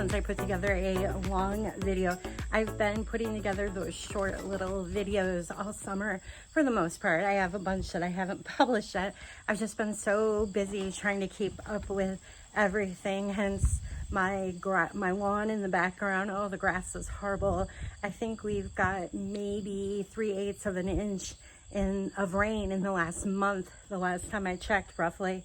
since I put together a long video. I've been putting together those short little videos all summer for the most part. I have a bunch that I haven't published yet. I've just been so busy trying to keep up with everything, hence my lawn in the background. Oh, the grass is horrible. I think we've got maybe 3/8 of an inch of rain in the last month, the last time I checked, roughly.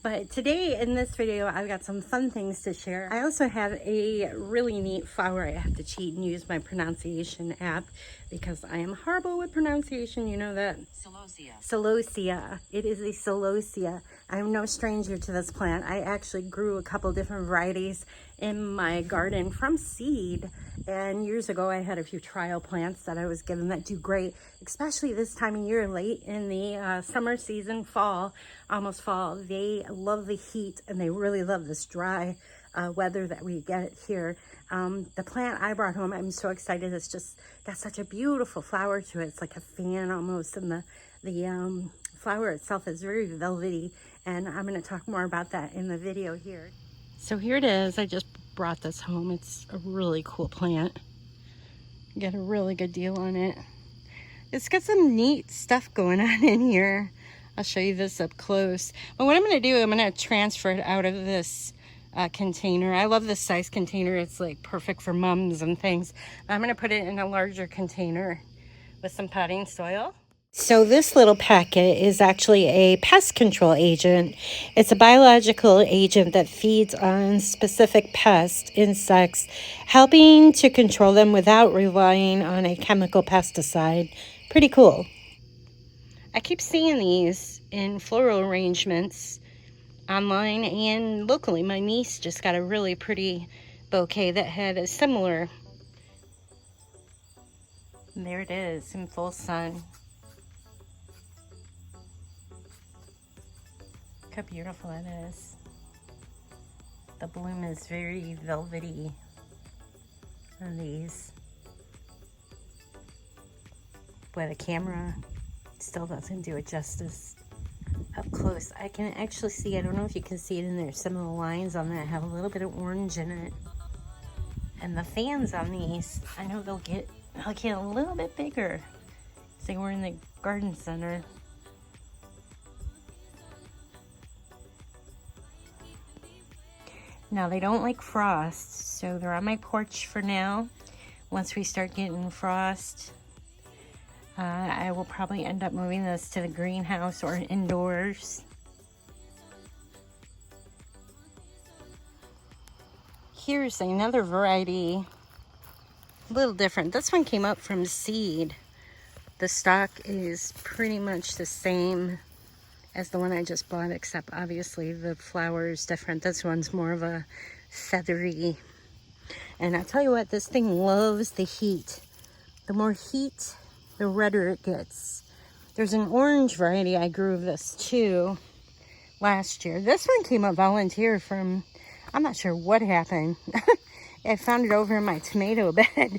But today in this video, I've got some fun things to share. I also have a really neat flower. I have to cheat and use my pronunciation app because I am horrible with pronunciation. You know that? Celosia. Celosia. It is a celosia. I'm no stranger to this plant. I actually grew a couple different varieties in my garden from seed. And years ago, I had a few trial plants that I was given that do great, especially this time of year, late in the summer season, fall, almost fall. They love the heat and they really love this dry weather that we get here. The plant I brought home, I'm so excited. It's just got such a beautiful flower to it. It's like a fan almost, and the flower itself is very velvety. And I'm going to talk more about that in the video here. So here it is. I just brought this home. It's a really cool plant. Get a really good deal on it. It's got some neat stuff going on in here. I'll show you this up close. But what I'm going to do, I'm going to transfer it out of this container. I love this size container. It's like perfect for mums and things. I'm going to put it in a larger container with some potting soil. So this little packet is actually a pest control agent. It's a biological agent that feeds on specific pests, insects, helping to control them without relying on a chemical pesticide. Pretty cool. I keep seeing these in floral arrangements online and locally. My niece just got a really pretty bouquet that had a similar. And there it is in full sun. Look how beautiful it is. The bloom is very velvety on these. Boy, the camera still doesn't do it justice up close. I can actually see, I don't know if you can see it in there, some of the lines on that have a little bit of orange in it. And the fans on these, I know they'll get a little bit bigger. Say we're in the garden center. Now, they don't like frost, so they're on my porch for now. Once we start getting frost, I will probably end up moving this to the greenhouse or indoors. Here's another variety, a little different. This one came up from seed. The stalk is pretty much the same as the one I just bought, except obviously the flower is different. This one's more of a feathery. And I'll tell you what, this thing loves the heat. The more heat, the redder it gets. There's an orange variety I grew of this too last year. This one came up volunteer from, I'm not sure what happened. I found it over in my tomato bed.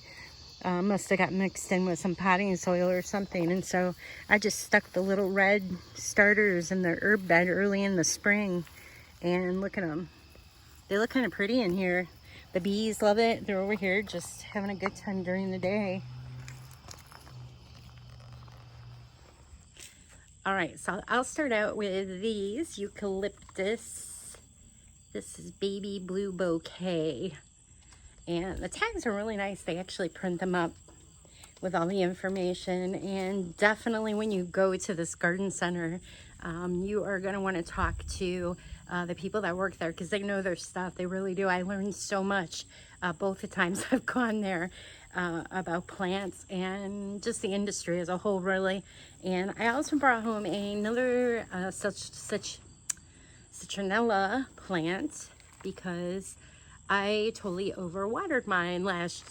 Must have got mixed in with some potting soil or something, and so I just stuck the little red starters in the herb bed early in the spring, and look at them. They look kind of pretty in here. The bees love it. They're over here just having a good time during the day. All right, so I'll start out with these Eucalyptus. This is Baby Blue Bouquet. And the tags are really nice. They actually print them up with all the information. And definitely when you go to this garden center, you are going to want to talk to the people that work there because they know their stuff. They really do. I learned so much both the times I've gone there about plants and just the industry as a whole, really. And I also brought home another such citronella plant because I totally overwatered mine this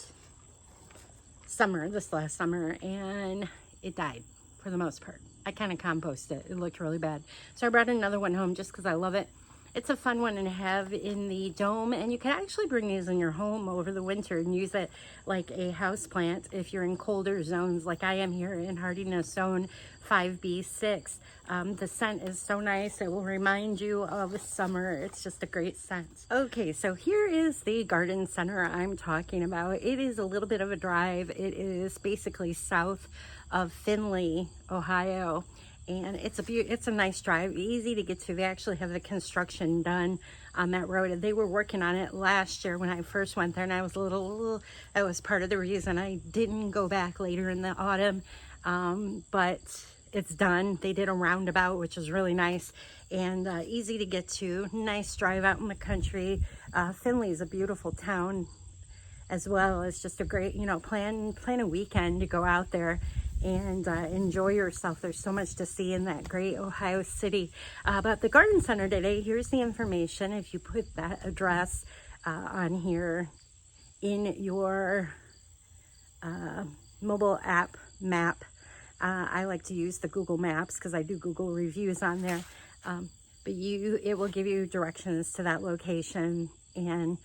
last summer, and it died for the most part. I kind of composted it. It looked really bad. So I brought another one home just because I love it. It's a fun one to have in the dome, and you can actually bring these in your home over the winter and use it like a house plant if you're in colder zones like I am here in hardiness zone 5B6. The scent is so nice. It will remind you of summer. It's just a great scent. Okay, so here is the garden center I'm talking about. It is a little bit of a drive. It is basically south of Findlay, Ohio. And it's a nice drive, easy to get to. They actually have the construction done on that road. They were working on it last year when I first went there, and I was that was part of the reason I didn't go back later in the autumn. But it's done. They did a roundabout, which is really nice and easy to get to. Nice drive out in the country. Findlay is a beautiful town as well. It's just a great, plan a weekend to go out there and enjoy yourself. There's so much to see in that great Ohio city. But the garden center today, here's the information. If you put that address on here in your mobile app map, I like to use the Google Maps because I do Google reviews on there. But it will give you directions to that location, and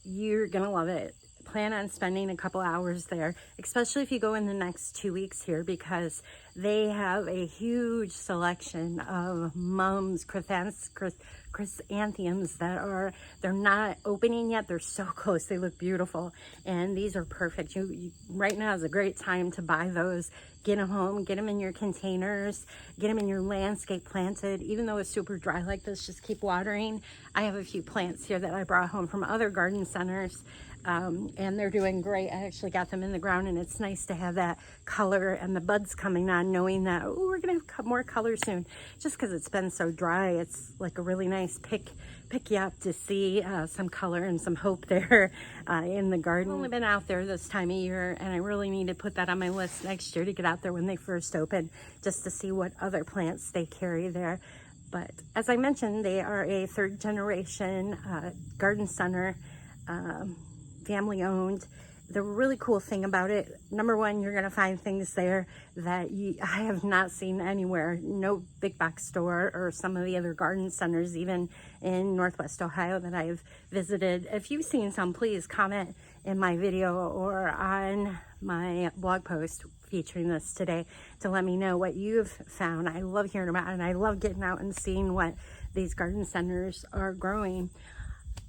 you're gonna love it. Plan on spending a couple hours there, especially if you go in the next 2 weeks here, because they have a huge selection of mums, chrysanthemums they're not opening yet. They're so close. They look beautiful, and these are perfect. Right now is a great time to buy those. Get them home, get them in your containers, get them in your landscape planted. Even though it's super dry like this, just keep watering. I have a few plants here that I brought home from other garden centers. And they're doing great. I actually got them in the ground, and it's nice to have that color and the buds coming on, knowing that we're gonna have more color soon. Just because it's been so dry, it's like a really nice pick you up to see some color and some hope there in the garden. I've only been out there this time of year, and I really need to put that on my list next year to get out there when they first open, just to see what other plants they carry there. But as I mentioned, they are a third generation garden center. Family owned. The really cool thing about it, number one, you're going to find things there that I have not seen anywhere. No big box store or some of the other garden centers, even in Northwest Ohio that I've visited. If you've seen some, please comment in my video or on my blog post featuring this today to let me know what you've found. I love hearing about it, and I love getting out and seeing what these garden centers are growing.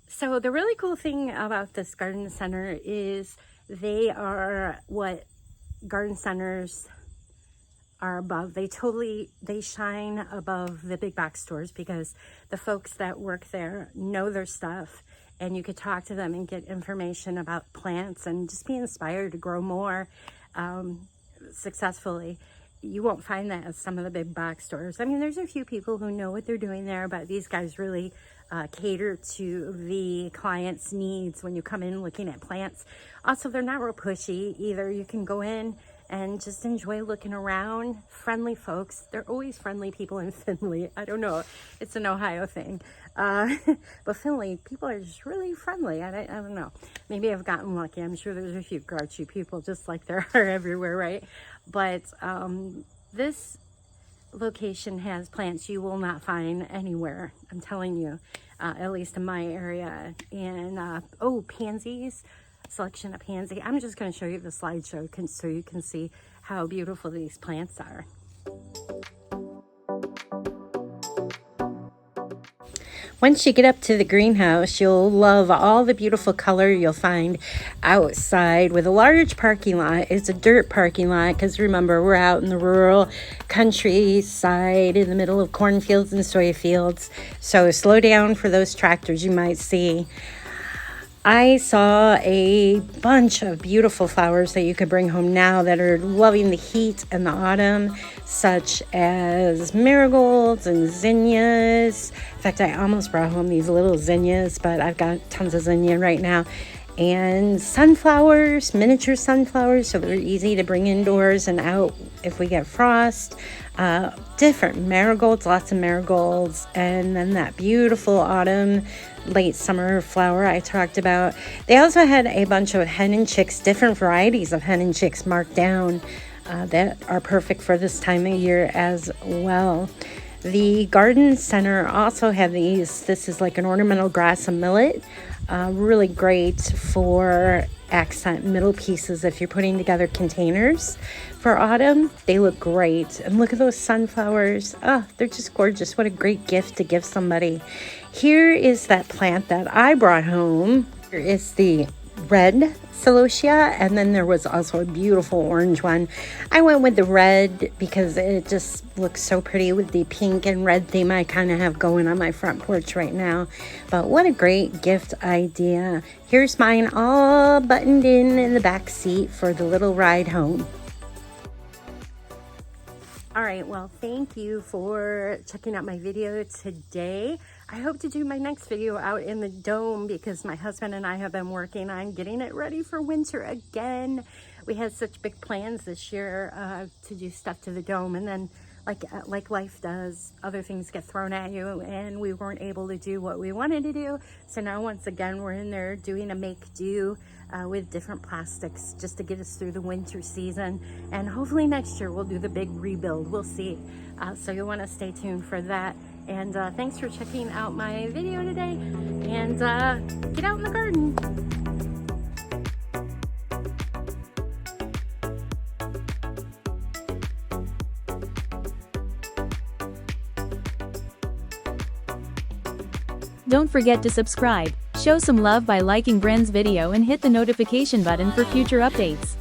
So the really cool thing about this garden center is they are what garden centers are above. They shine above the big box stores because the folks that work there know their stuff, and you could talk to them and get information about plants and just be inspired to grow more successfully. You won't find that at some of the big box stores. I mean, there's a few people who know what they're doing there, but these guys really cater to the client's needs when you come in looking at plants. Also, they're not real pushy either. You can go in and just enjoy looking around. Friendly folks. They're always friendly people in Findlay. I don't know. It's an Ohio thing. But Findlay, people are just really friendly. I don't know. Maybe I've gotten lucky. I'm sure there's a few grouchy people just like there are everywhere, right? But this location has plants you will not find anywhere. I'm telling you, at least in my area. And pansies, selection of pansy. I'm just going to show you the slideshow so you can see how beautiful these plants are. Once you get up to the greenhouse, you'll love all the beautiful color you'll find outside with a large parking lot. It's a dirt parking lot because remember, we're out in the rural countryside in the middle of cornfields and soy fields. So slow down for those tractors you might see. I saw a bunch of beautiful flowers that you could bring home now that are loving the heat and the autumn, such as marigolds and zinnias. In fact, I almost brought home these little zinnias, but I've got tons of zinnia right now. And sunflowers, miniature sunflowers, so they're easy to bring indoors and out if we get frost. Different marigolds, lots of marigolds, and then that beautiful autumn, late summer flower I talked about. They also had a bunch of hen and chicks, different varieties of hen and chicks marked down that are perfect for this time of year as well. The garden center also have these. This is like an ornamental grass and millet. Really great for accent middle pieces if you're putting together containers for autumn. They look great. And look at those sunflowers. Oh, they're just gorgeous. What a great gift to give somebody. Here is that plant that I brought home. Here is the red Celosia, and then there was also a beautiful orange one. I went with the red because it just looks so pretty with the pink and red theme I kind of have going on my front porch right now. But what a great gift idea. Here's mine all buttoned in the back seat for the little ride home. All right, well, thank you for checking out my video today. I hope to do my next video out in the dome because my husband and I have been working on getting it ready for winter again. We had such big plans this year to do stuff to the dome, and then like life does, other things get thrown at you, and we weren't able to do what we wanted to do. So now once again, we're in there doing a make-do with different plastics just to get us through the winter season. And hopefully next year we'll do the big rebuild. We'll see. So you'll want to stay tuned for that. And thanks for checking out my video today. And get out in the garden. Don't forget to subscribe. Show some love by liking Bren's video and hit the notification button for future updates.